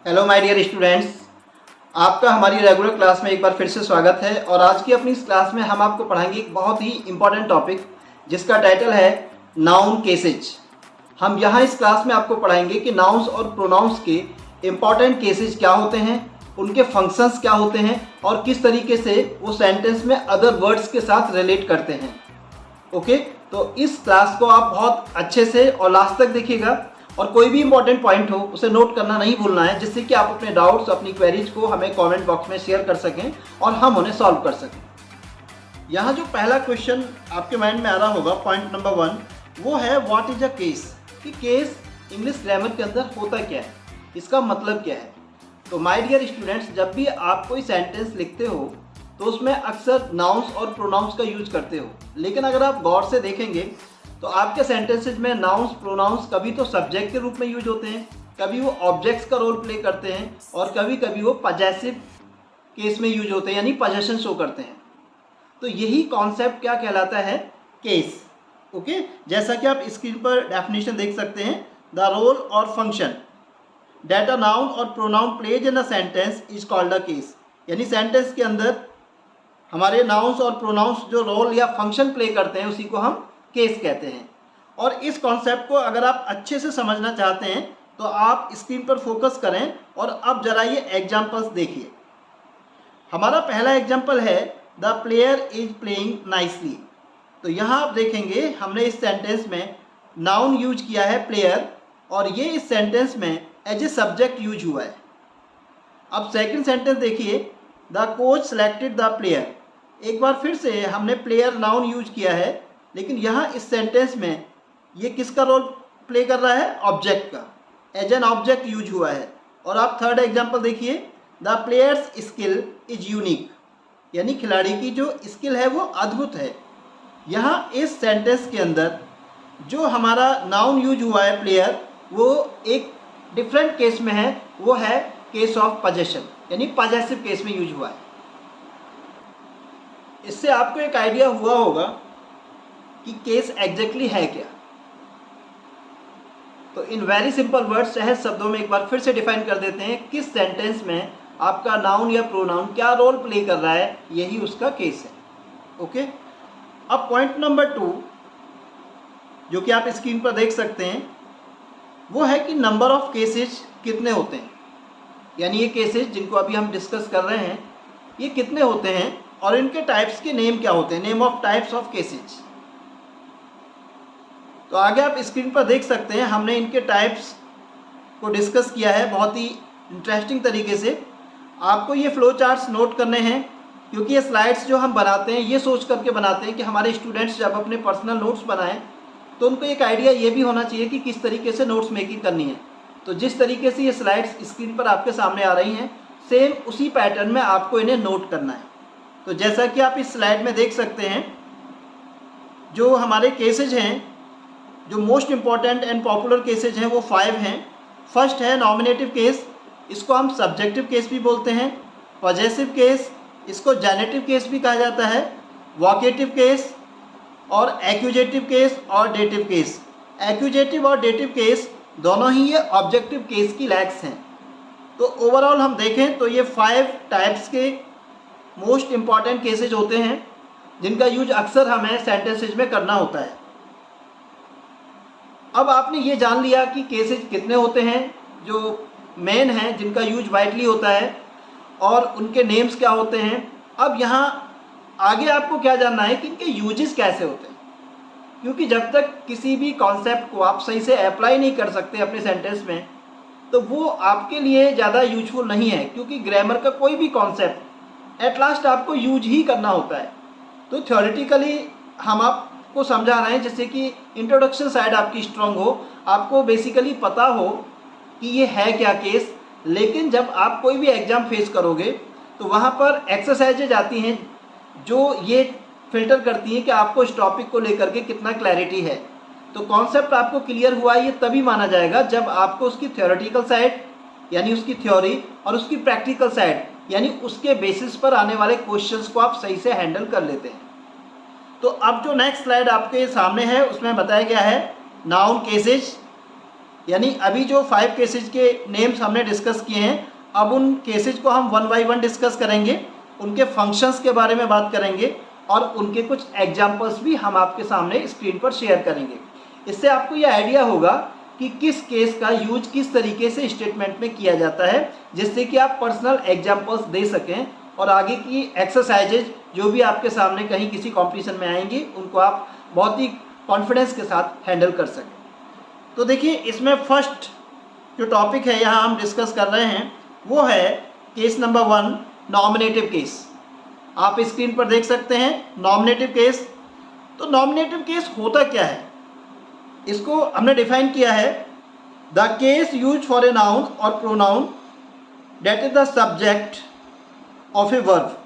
Hello my dear students, आपका हमारी regular class में एक बार फिर से स्वागत है। और आज की अपनी इस क्लास में हम आपको पढ़ाएंगे एक बहुत ही इंपॉर्टेंट टॉपिक जिसका टाइटल है नाउन केसेज। हम यहाँ इस क्लास में आपको पढ़ाएंगे कि नाउन्स और प्रोनाउंस के इंपॉर्टेंट केसेज क्या होते हैं, उनके फंक्शंस क्या होते हैं और किस तरीके से वो सेंटेंस में अदर वर्ड्स के साथ रिलेट करते हैं। ओके, तो इस क्लास को आप बहुत अच्छे से और लास्ट तक देखिएगा और कोई भी इंपॉर्टेंट पॉइंट हो उसे नोट करना नहीं भूलना है, जिससे कि आप अपने डाउट्स, अपनी क्वेरीज को हमें कमेंट बॉक्स में शेयर कर सकें और हम उन्हें सॉल्व कर सकें। यहाँ जो पहला क्वेश्चन आपके माइंड में आ रहा होगा, पॉइंट नंबर 1, वो है व्हाट इज अ केस। कि केस इंग्लिश ग्रामर के अंदर होता क्या है, इसका मतलब क्या है। तो माय डियर स्टूडेंट्स, जब भी आप कोई सेंटेंस लिखते हो तो उसमें अक्सर नाउन्स और प्रोनाउंस का यूज करते हो, लेकिन अगर आप गौर से देखेंगे तो आपके सेंटेंसेज में नाउन्स प्रोनाउंस कभी तो सब्जेक्ट के रूप में यूज होते हैं, कभी वो ऑब्जेक्ट्स का रोल प्ले करते हैं और कभी कभी वो पजेसिव केस में यूज होते हैं, यानी पजेशन शो करते हैं। तो यही कॉन्सेप्ट क्या कहलाता है, केस। ओके, जैसा कि आप स्क्रीन पर डेफिनेशन देख सकते हैं, द रोल और फंक्शन दैट अ नाउन और pronoun plays in a sentence is called a case. यानी सेंटेंस के अंदर हमारे नाउन्स और प्रोनाउंस जो रोल या फंक्शन प्ले करते हैं उसी को हम केस कहते हैं। और इस कॉन्सेप्ट को अगर आप अच्छे से समझना चाहते हैं तो आप स्क्रीन पर फोकस करें और अब जरा ये एग्जांपल्स देखिए। हमारा पहला एग्जांपल है the player is playing nicely. तो यहाँ आप देखेंगे हमने इस सेंटेंस में नाउन यूज किया है प्लेयर, और ये इस सेंटेंस में एज ए सब्जेक्ट यूज हुआ है। अब सेकेंड सेंटेंस देखिए, the coach selected the player. एक बार फिर से हमने प्लेयर नाउन यूज किया है, लेकिन यहाँ इस सेंटेंस में ये किसका रोल प्ले कर रहा है, ऑब्जेक्ट का, एज एन ऑब्जेक्ट यूज हुआ है। और आप थर्ड एग्जांपल देखिए, the players skill is unique. यानी खिलाड़ी की जो स्किल है वो अद्भुत है। यहाँ इस सेंटेंस के अंदर जो हमारा नाउन यूज हुआ है प्लेयर, वो एक डिफरेंट केस में है, वो है केस ऑफ पजेशन, यानी पजेसिव केस में यूज हुआ है। इससे आपको एक आइडिया हुआ होगा कि केस एग्जैक्टली है क्या। तो इन वेरी सिंपल वर्ड्स, सहज शब्दों में एक बार फिर से डिफाइन कर देते हैं, किस सेंटेंस में आपका नाउन या प्रोनाउन क्या रोल प्ले कर रहा है, यही उसका केस है। ओके, अब पॉइंट नंबर 2 जो कि आप स्क्रीन पर देख सकते हैं, वो है कि नंबर ऑफ केसेज कितने होते हैं। यानी ये केसेज जिनको अभी हम डिस्कस कर रहे हैं, ये कितने होते हैं और इनके टाइप्स के नेम क्या होते हैं, name of types of cases. तो आगे आप स्क्रीन पर देख सकते हैं हमने इनके टाइप्स को डिस्कस किया है बहुत ही इंटरेस्टिंग तरीके से। आपको ये फ्लो चार्ट्स नोट करने हैं, क्योंकि ये स्लाइड्स जो हम बनाते हैं ये सोच करके बनाते हैं कि हमारे स्टूडेंट्स जब अपने पर्सनल नोट्स बनाएं तो उनको एक आइडिया ये भी होना चाहिए कि किस तरीके से नोट्स मेकिंग करनी है। तो जिस तरीके से ये स्लाइड्स स्क्रीन पर आपके सामने आ रही हैं, सेम उसी पैटर्न में आपको इन्हें नोट करना है। तो जैसा कि आप इस स्लाइड में देख सकते हैं, जो हमारे केसेज हैं, जो most important and popular cases हैं, वो 5 हैं। फर्स्ट है नॉमिनेटिव केस, इसको हम सब्जेक्टिव केस भी बोलते हैं। पॉजेसिव केस, इसको जेनेटिव केस भी कहा जाता है। वोकेटिव केस और एक्यूजेटिव केस और डेटिव केस। एक्यूजेटिव और डेटिव केस दोनों ही ये ऑब्जेक्टिव केस की लैग्स हैं। तो ओवरऑल हम देखें तो ये 5 टाइप्स के मोस्ट इंपॉर्टेंट केसेज होते हैं, जिनका यूज अक्सर हमें सेंटेंसेज में करना होता है। अब आपने ये जान लिया कि केसेज कितने होते हैं जो मेन हैं, जिनका यूज वाइडली होता है, और उनके नेम्स क्या होते हैं। अब यहाँ आगे आपको क्या जानना है कि इनके यूजेस कैसे होते हैं, क्योंकि जब तक किसी भी कॉन्सेप्ट को आप सही से अप्लाई नहीं कर सकते अपने सेंटेंस में, तो वो आपके लिए ज़्यादा यूजफुल नहीं है। क्योंकि ग्रामर का कोई भी कॉन्सेप्ट एट लास्ट आपको यूज ही करना होता है। तो थ्योरेटिकली हम आपको समझा रहे हैं जिससे कि इंट्रोडक्शन साइड आपकी स्ट्रांग हो, आपको बेसिकली पता हो कि ये है क्या केस। लेकिन जब आप कोई भी एग्ज़ाम फेस करोगे तो वहाँ पर एक्सरसाइजेज आती हैं जो ये फिल्टर करती हैं कि आपको इस टॉपिक को लेकर के कितना क्लैरिटी है। तो कॉन्सेप्ट आपको क्लियर हुआ ये तभी माना जाएगा जब आपको उसकी थ्योरेटिकल साइड, यानी उसकी थ्योरी, और उसकी प्रैक्टिकल साइड, यानी उसके बेसिस पर आने वाले क्वेश्चंस को आप सही से हैंडल कर लेते हैं। तो अब जो नेक्स्ट स्लाइड आपके सामने है उसमें बताया गया है नाउन केसेज। यानी अभी जो 5 केसेज के नेम्स हमने डिस्कस किए हैं, अब उन केसेज को हम 1 बाय 1 डिस्कस करेंगे, उनके फंक्शंस के बारे में बात करेंगे और उनके कुछ एग्जाम्पल्स भी हम आपके सामने स्क्रीन पर शेयर करेंगे। इससे आपको ये आइडिया होगा कि किस केस का यूज किस तरीके से स्टेटमेंट में किया जाता है, जिससे कि आप पर्सनल एग्जाम्पल्स दे सकें और आगे की एक्सरसाइजेज जो भी आपके सामने कहीं किसी कॉम्पिटिशन में आएंगी उनको आप बहुत ही कॉन्फिडेंस के साथ हैंडल कर सकें। तो देखिए, इसमें फर्स्ट जो टॉपिक है यहाँ हम डिस्कस कर रहे हैं वो है केस नंबर 1, नॉमिनेटिव केस। आप स्क्रीन पर देख सकते हैं नॉमिनेटिव केस। तो नॉमिनेटिव केस होता क्या है, इसको हमने डिफाइन किया है, the case use for a noun और pronoun that is the subject of a verb.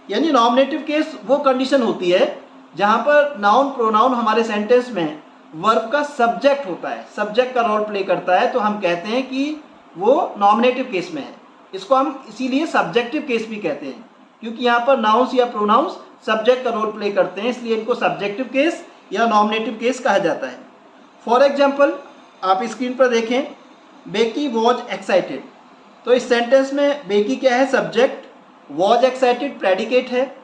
यानी नॉमिनेटिव केस वो कंडीशन होती है जहाँ पर नाउन प्रोनाउन हमारे सेंटेंस में वर्ब का सब्जेक्ट होता है, सब्जेक्ट का रोल प्ले करता है, तो हम कहते हैं कि वो नॉमिनेटिव केस में है। इसको हम इसीलिए सब्जेक्टिव केस भी कहते हैं, क्योंकि यहाँ पर नाउन्स या प्रोनाउंस सब्जेक्ट का रोल प्ले करते हैं, इसलिए इनको सब्जेक्टिव केस या नॉमिनेटिव केस कहा जाता है। फॉर एग्जाम्पल, आप स्क्रीन पर देखें, बेकी वॉज एक्साइटेड। तो इस सेंटेंस में बेकी क्या है, सब्जेक्ट, वॉज एक्साइटेड प्रेडिकेट है,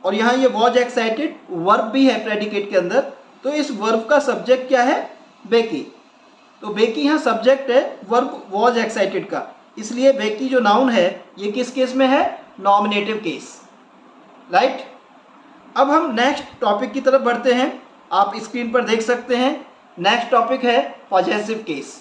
और यहाँ ये वॉज एक्साइटेड वर्ब भी है प्रेडिकेट के अंदर। तो इस वर्ब का सब्जेक्ट क्या है, बेकी। तो बेकी यहाँ सब्जेक्ट है वर्ब वॉज एक्साइटेड का, इसलिए बेकी जो नाउन है ये किस केस में है, नॉमिनेटिव केस, राइट। अब हम नेक्स्ट टॉपिक की तरफ बढ़ते हैं। आप स्क्रीन पर देख सकते हैं नेक्स्ट टॉपिक है पजेसिव केस।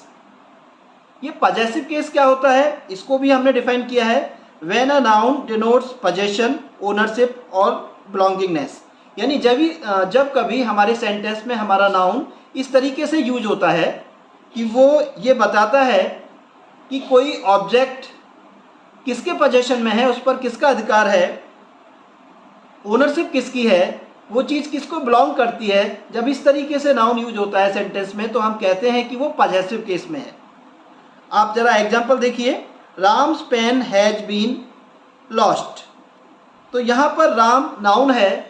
ये पजेसिव केस क्या होता है, इसको भी हमने डिफाइन किया है, when a noun denotes possession, ownership और बिलोंगिंगनेस। यानी जब कभी हमारे सेंटेंस में हमारा नाउन इस तरीके से यूज होता है कि वो ये बताता है कि कोई ऑब्जेक्ट किसके पोजेशन में है, उस पर किसका अधिकार है, ओनरशिप किसकी है, वो चीज़ किसको बिलोंग करती है। जब इस तरीके से नाउन यूज होता है सेंटेंस में तो हम कहते हैं कि वो पजेसिव केस में है। आप जरा एग्जांपल देखिए, Ram's pen has been lost. तो यहाँ पर राम नाउन है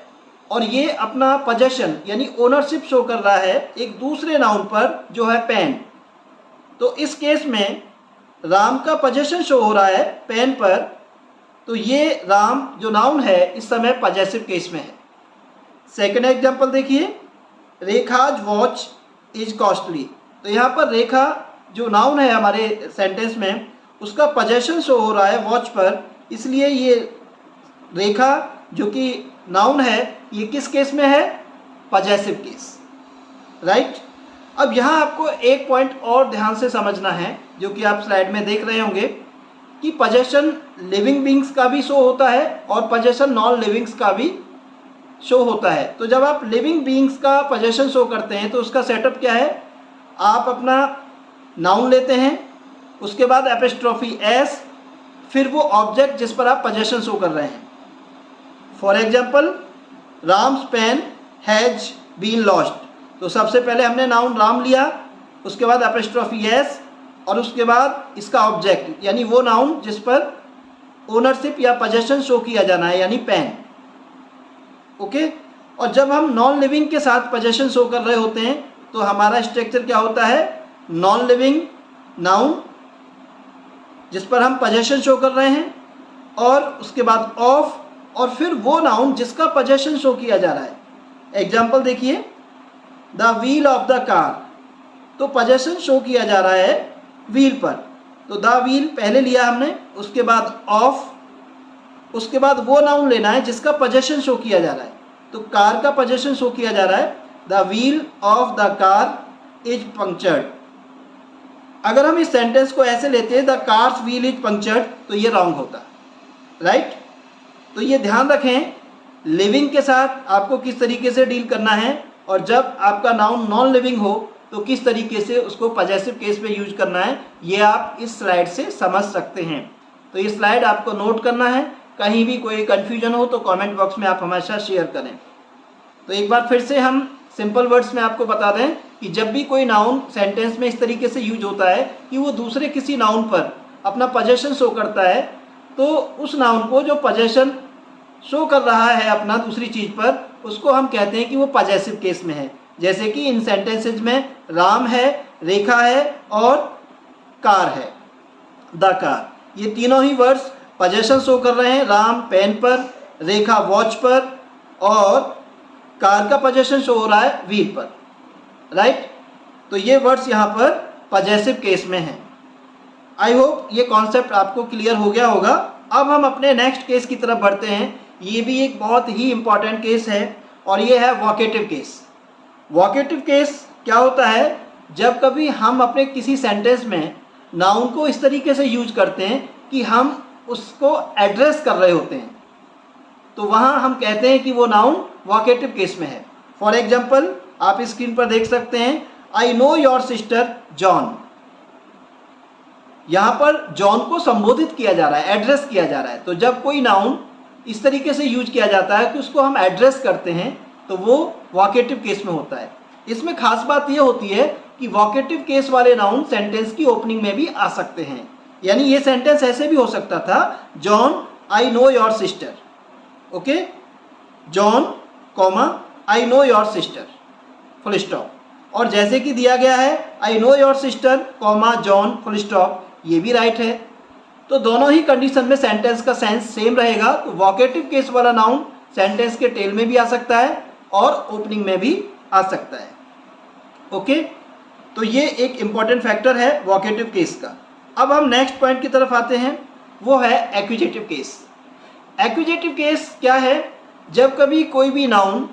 और ये अपना पोजेशन यानी ओनरशिप शो कर रहा है एक दूसरे नाउन पर जो है पेन। तो इस केस में राम का पोजेशन शो हो रहा है पेन पर, तो ये राम जो नाउन है इस समय पजेसिव केस में है। सेकंड एग्जांपल देखिए, रेखाज वॉच इज कॉस्टली। तो यहाँ पर रेखा जो नाउन है हमारे सेंटेंस में उसका पोजेशन शो हो रहा है वॉच पर, इसलिए ये रेखा जो कि नाउन है ये किस केस में है, पजेसिव केस, राइट। अब यहाँ आपको एक पॉइंट और ध्यान से समझना है जो कि आप स्लाइड में देख रहे होंगे कि पोजेशन लिविंग बींग्स का भी शो होता है और पोजेशन नॉन लिविंग्स का भी शो होता है। तो जब आप लिविंग बींग्स का पोजेशन शो करते हैं तो उसका सेटअप क्या है, आप अपना नाउन लेते हैं, उसके बाद एपिस्ट्रोफी एस, फिर वो ऑब्जेक्ट जिस पर आप पोजेशन शो कर रहे हैं। For example, Ram's pen has been lost. तो सबसे पहले हमने नाउन राम लिया, उसके बाद एपिस्ट्रोफी एस और उसके बाद इसका ऑब्जेक्ट यानी वो नाउन जिस पर ओनरशिप या पोजेशन शो किया जाना है यानी पेन, ओके। और जब हम नॉन लिविंग के साथ पोजेशन शो कर रहे होते हैं तो हमारा स्ट्रक्चर क्या होता है, नॉन लिविंग नाउन जिस पर हम पोजेशन शो कर रहे हैं और उसके बाद ऑफ और फिर वो नाउन जिसका पोजेशन शो किया जा रहा है। एग्जाम्पल देखिए, the wheel of the car. तो पोजेशन शो किया जा रहा है व्हील पर, तो द व्हील पहले लिया हमने, उसके बाद ऑफ, उसके बाद वो नाउन लेना है जिसका पोजेशन शो किया जा रहा है। तो कार का पोजेशन शो किया जा रहा है, the wheel of the car is punctured. अगर हम इस सेंटेंस को ऐसे लेते हैं, the cars wheel is punctured, तो ये रॉन्ग होता, राइट। तो ये ध्यान रखें लिविंग के साथ आपको किस तरीके से डील करना है और जब आपका नाउन नॉन लिविंग हो तो किस तरीके से उसको पजेसिव केस में यूज करना है, ये आप इस स्लाइड से समझ सकते हैं। तो ये स्लाइड आपको नोट करना है, कहीं भी कोई कन्फ्यूजन हो तो कमेंट बॉक्स में आप हमेशा शेयर करें। तो एक बार फिर से हम सिंपल वर्ड्स में आपको बता दें कि जब भी कोई नाउन सेंटेंस में इस तरीके से यूज होता है कि वो दूसरे किसी नाउन पर अपना पोजेशन शो करता है, तो उस नाउन को जो पोजेशन शो कर रहा है अपना दूसरी चीज़ पर, उसको हम कहते हैं कि वो पजेसिव केस में है। जैसे कि इन सेंटेंसेज में राम है रेखा है और कार है, द कार। ये तीनों ही वर्ड्स पोजेशन शो कर रहे हैं। राम पेन पर, रेखा वॉच पर और कार का पोजेशन शो हो रहा है व्हील पर, राइट। तो ये वर्ड्स यहाँ पर पॉजेसिव केस में हैं। आई होप ये कॉन्सेप्ट आपको क्लियर हो गया होगा। अब हम अपने नेक्स्ट केस की तरफ बढ़ते हैं। ये भी एक बहुत ही इंपॉर्टेंट केस है और ये है वोकेटिव केस। वोकेटिव केस क्या होता है? जब कभी हम अपने किसी सेंटेंस में नाउन को इस तरीके से यूज करते हैं कि हम उसको एड्रेस कर रहे होते हैं, तो वहाँ हम कहते हैं कि वो नाउन वोकेटिव केस में है। फॉर एग्जाम्पल आप स्क्रीन पर देख सकते हैं, I know your sister John. यहाँ पर जॉन को संबोधित किया जा रहा है, एड्रेस किया जा रहा है। तो जब कोई नाउन इस तरीके से यूज किया जाता है कि उसको हम एड्रेस करते हैं, तो वो वोकेटिव केस में होता है। इसमें खास बात ये होती है कि वोकेटिव केस वाले नाउन सेंटेंस की ओपनिंग में भी आ सकते हैं। यानी ये सेंटेंस ऐसे भी हो सकता था, John I know your sister, okay, John comma I know your sister, full stop. और जैसे कि दिया गया है I know your sister comma John full stop, ये भी राइट है। तो दोनों ही कंडीशन में सेंटेंस का सेंस सेम रहेगा। तो वोकेटिव केस वाला नाउन सेंटेंस के टेल में भी आ सकता है और ओपनिंग में भी आ सकता है, ओके। तो ये एक इंपॉर्टेंट फैक्टर है वोकेटिव केस का। अब हम नेक्स्ट पॉइंट की तरफ आते हैं, वो है एक्यूजेटिव केस। एक्यूजेटिव केस क्या है? जब कभी कोई भी नाउन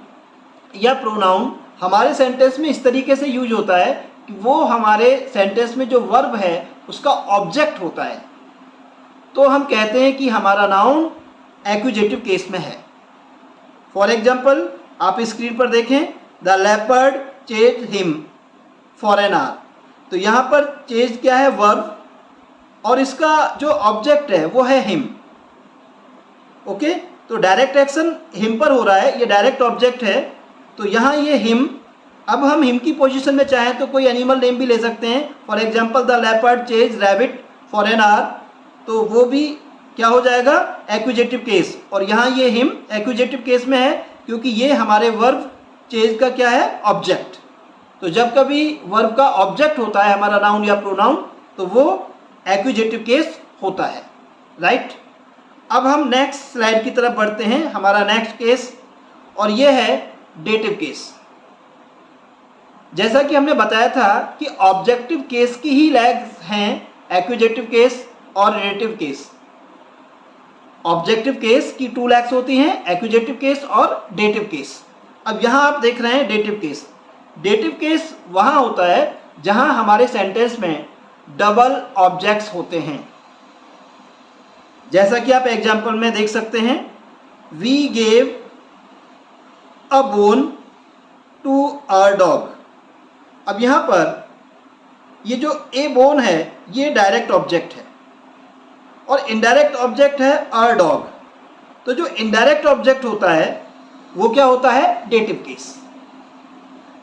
या प्रोनाउन हमारे सेंटेंस में इस तरीके से यूज होता है कि वो हमारे सेंटेंस में जो वर्ब है उसका ऑब्जेक्ट होता है, तो हम कहते हैं कि हमारा नाउन एक्यूजेटिव केस में है। फॉर एग्जाम्पल आप स्क्रीन पर देखें, the leopard chase him for an hour. तो यहाँ पर चेज क्या है? वर्ब, और इसका जो ऑब्जेक्ट है वो है हिम, ओके। तो डायरेक्ट एक्शन हिम पर हो रहा है, ये डायरेक्ट ऑब्जेक्ट है। तो यहाँ ये हिम, अब हम हिम की पोजीशन में चाहें तो कोई एनिमल नेम भी ले सकते हैं। For example the leopard chase rabbit for an hour, तो वो भी क्या हो जाएगा? Accusative case. और यहाँ ये हिम एक्यूजेटिव केस में है क्योंकि ये हमारे वर्ब चेज का क्या है? ऑब्जेक्ट। तो जब कभी वर्ब का ऑब्जेक्ट होता है हमारा नाउन या प्रोनाउन, तो वो एक्यूजेटिव केस होता है, राइट। अब हम नेक्स्ट स्लाइड की तरफ बढ़ते हैं, हमारा नेक्स्ट केस, और ये है डेटिव केस। जैसा कि हमने बताया था कि ऑब्जेक्टिव केस की ही लेग्स हैं एक्यूजेटिव केस और डेटिव केस। ऑब्जेक्टिव केस की 2 लेग्स होती हैं, एक्यूजेटिव केस और डेटिव केस। अब यहाँ आप देख रहे हैं डेटिव केस। डेटिव केस वहाँ होता है जहाँ हमारे सेंटेंस में डबल ऑब्जेक्ट्स होते हैं। जैसा कि आप एग्जाम्पल में देख सकते हैं, we gave a bone to a dog. अब यहाँ पर ये जो ए बोन है ये डायरेक्ट ऑब्जेक्ट है और इनडायरेक्ट ऑब्जेक्ट है अ डॉग। तो जो इनडायरेक्ट ऑब्जेक्ट होता है वो क्या होता है? Dative case.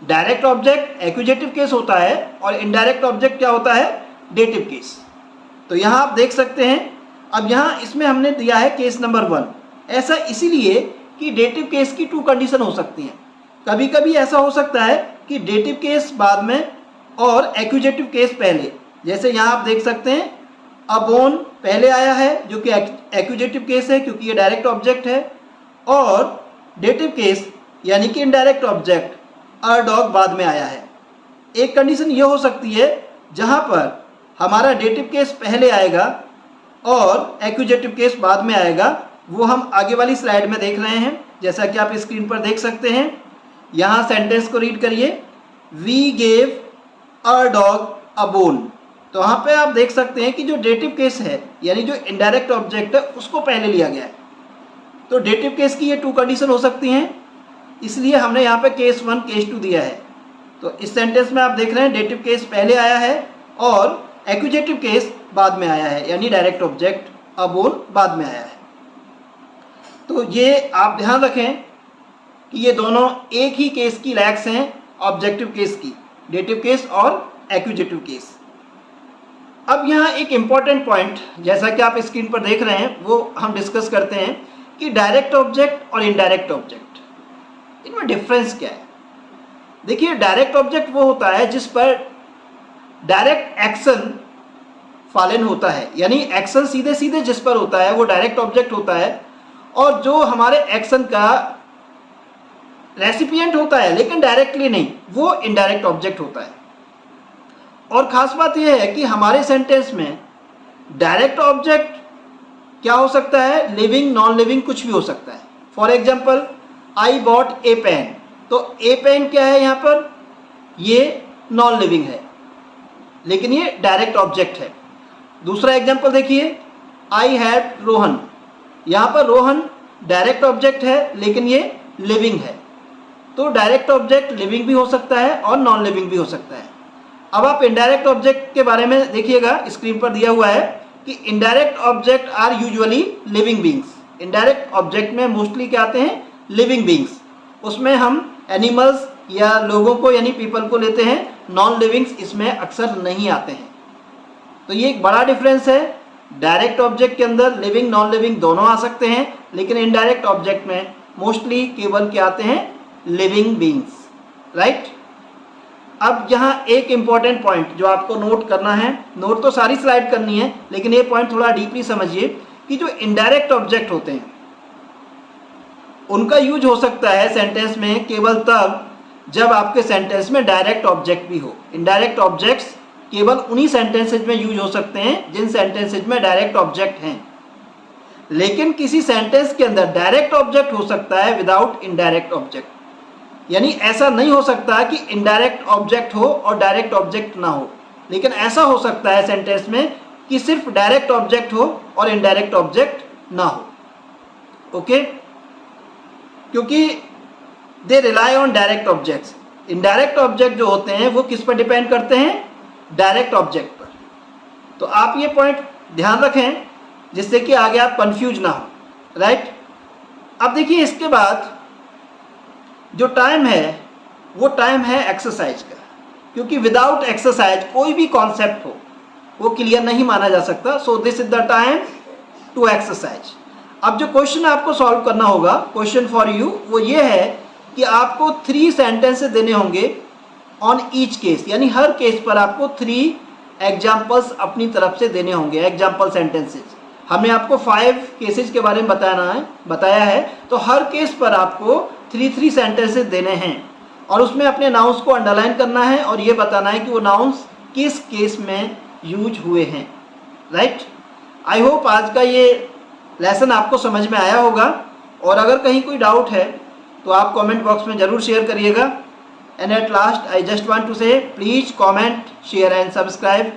Direct object accusative case होता है और इनडायरेक्ट ऑब्जेक्ट क्या होता है? Dative case. तो यहाँ आप देख सकते हैं, अब यहाँ इसमें हमने दिया है केस नंबर 1। ऐसा इसीलिए कि डेटिव केस की 2 कंडीशन हो सकती हैं। कभी कभी ऐसा हो सकता है कि डेटिव केस बाद में और एक्यूजेटिव केस पहले। जैसे यहाँ आप देख सकते हैं, अ बोन पहले आया है जो कि एक्यूजेटिव केस है क्योंकि ये डायरेक्ट ऑब्जेक्ट है, और डेटिव केस यानी कि इनडायरेक्ट ऑब्जेक्ट अ डॉग बाद में आया है। एक कंडीशन ये हो सकती है जहाँ पर हमारा डेटिव केस पहले आएगा और एक्यूजेटिव केस बाद में आएगा, वो हम आगे वाली स्लाइड में देख रहे हैं। जैसा कि आप स्क्रीन पर देख सकते हैं, यहाँ सेंटेंस को रीड करिए, we gave a dog a bone. तो वहाँ पे आप देख सकते हैं कि जो डेटिव केस है यानी जो इनडायरेक्ट ऑब्जेक्ट है उसको पहले लिया गया है। तो डेटिव केस की ये 2 कंडीशन हो सकती हैं, इसलिए हमने यहाँ पे केस 1 केस 2 दिया है। तो इस सेंटेंस में आप देख रहे हैं डेटिव केस पहले आया है और एक्यूजेटिव केस बाद में आया है, यानी डायरेक्ट ऑब्जेक्ट अ बोन बाद में आया है। तो ये आप ध्यान रखें कि ये दोनों एक ही केस की लेग्स हैं, ऑब्जेक्टिव केस की, डेटिव केस और एक्यूजेटिव केस। अब यहाँ एक इम्पॉर्टेंट पॉइंट, जैसा कि आप स्क्रीन पर देख रहे हैं, वो हम डिस्कस करते हैं कि डायरेक्ट ऑब्जेक्ट और इनडायरेक्ट ऑब्जेक्ट, इनमें डिफरेंस क्या है। देखिए, डायरेक्ट ऑब्जेक्ट वो होता है जिस पर डायरेक्ट एक्शन फॉलन होता है, यानी एक्शन सीधे सीधे जिस पर होता है वो डायरेक्ट ऑब्जेक्ट होता है, और जो हमारे एक्शन का रेसिपिएंट होता है लेकिन डायरेक्टली नहीं, वो इनडायरेक्ट ऑब्जेक्ट होता है। और ख़ास बात यह है कि हमारे सेंटेंस में डायरेक्ट ऑब्जेक्ट क्या हो सकता है, लिविंग नॉन लिविंग कुछ भी हो सकता है। For example I bought a pen, तो ए पेन क्या है यहाँ पर, ये नॉन लिविंग है लेकिन ये डायरेक्ट ऑब्जेक्ट है। दूसरा एग्जाम्पल देखिए, आई हैड रोहन, यहाँ पर रोहन डायरेक्ट ऑब्जेक्ट है लेकिन ये लिविंग है। तो डायरेक्ट ऑब्जेक्ट लिविंग भी हो सकता है और नॉन लिविंग भी हो सकता है। अब आप इनडायरेक्ट ऑब्जेक्ट के बारे में देखिएगा, स्क्रीन पर दिया हुआ है कि indirect object are usually living beings. Indirect object में मोस्टली क्या आते हैं, लिविंग बींग्स। उसमें हम एनिमल्स या लोगों को यानी पीपल को लेते हैं, नॉन लिविंग्स इसमें अक्सर नहीं आते हैं। तो ये एक बड़ा डिफरेंस है, डायरेक्ट ऑब्जेक्ट के अंदर लिविंग नॉन लिविंग दोनों आ सकते हैं, लेकिन इनडायरेक्ट ऑब्जेक्ट में मोस्टली केवल क्या आते हैं, लिविंग बींग्स, राइट। अब यहाँ एक इंपॉर्टेंट पॉइंट जो आपको नोट करना है, नोट तो सारी स्लाइड करनी है लेकिन ये पॉइंट थोड़ा डीपली समझिए कि जो इनडायरेक्ट ऑब्जेक्ट होते हैं उनका यूज हो सकता है सेंटेंस में केवल तब जब आपके सेंटेंस में डायरेक्ट ऑब्जेक्ट भी हो। इनडायरेक्ट ऑब्जेक्ट्स केवल उन्हीं सेंटेंसेज में यूज हो सकते हैं जिन सेंटेंसेज में डायरेक्ट ऑब्जेक्ट हैं, लेकिन किसी सेंटेंस के अंदर डायरेक्ट ऑब्जेक्ट हो सकता है विदाउट इनडायरेक्ट ऑब्जेक्ट। यानी ऐसा नहीं हो सकता कि इनडायरेक्ट ऑब्जेक्ट हो और डायरेक्ट ऑब्जेक्ट ना हो, लेकिन ऐसा हो सकता है सेंटेंस में कि सिर्फ डायरेक्ट ऑब्जेक्ट हो और इनडायरेक्ट ऑब्जेक्ट ना हो। ओके, क्योंकि they rely on direct objects. Indirect object जो होते हैं वो किस पर डिपेंड करते हैं, डायरेक्ट ऑब्जेक्ट पर। तो आप ये पॉइंट ध्यान रखें जिससे कि आगे आप कंफ्यूज ना हो, राइट। अब देखिए इसके बाद जो टाइम है वो टाइम है एक्सरसाइज का, क्योंकि विदाउट एक्सरसाइज कोई भी कॉन्सेप्ट हो वो क्लियर नहीं माना जा सकता। So this is the time to exercise. अब जो क्वेश्चन आपको सॉल्व करना होगा, क्वेश्चन फॉर यू, वो ये है कि आपको 3 सेंटेंसेस देने होंगे ऑन ईच केस, यानी हर केस पर आपको 3 एग्जाम्पल्स अपनी तरफ से देने होंगे, एग्जाम्पल सेंटेंसेस। हमने आपको 5 केसेस के बारे में बताया है, तो हर केस पर आपको 3 सेंटेंसेस देने हैं और उसमें अपने नाउन्स को अंडरलाइन करना है और ये बताना है कि वो नाउन्स किस केस में यूज हुए हैं, राइट। आई होप आज का ये लेसन आपको समझ में आया होगा, और अगर कहीं कोई डाउट है तो आप कमेंट बॉक्स में ज़रूर शेयर करिएगा। And at last I just want to say please comment, share and subscribe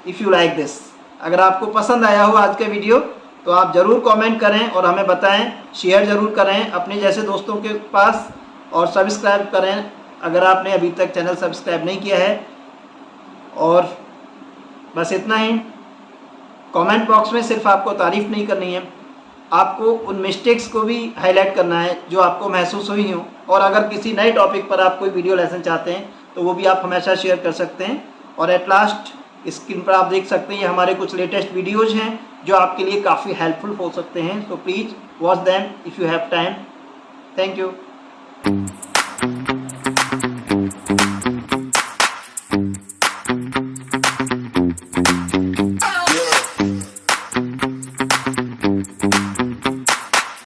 if you like this. अगर आपको पसंद आया हो आज का वीडियो तो आप ज़रूर कमेंट करें और हमें बताएं, शेयर ज़रूर करें अपने जैसे दोस्तों के पास, और सब्सक्राइब करें अगर आपने अभी तक चैनल सब्सक्राइब नहीं किया है। और बस इतना ही, कमेंट बॉक्स में सिर्फ आपको तारीफ़ नहीं करनी है, आपको उन मिस्टेक्स को भी हाईलाइट करना है जो आपको महसूस हुई हो। और अगर किसी नए टॉपिक पर आप कोई वीडियो लेसन चाहते हैं तो वो भी आप हमेशा शेयर कर सकते हैं। और एट लास्ट स्क्रीन पर आप देख सकते हैं ये हमारे कुछ लेटेस्ट वीडियोज़ हैं जो आपके लिए काफ़ी हेल्पफुल हो सकते हैं। So please watch them if you have time. Thank you.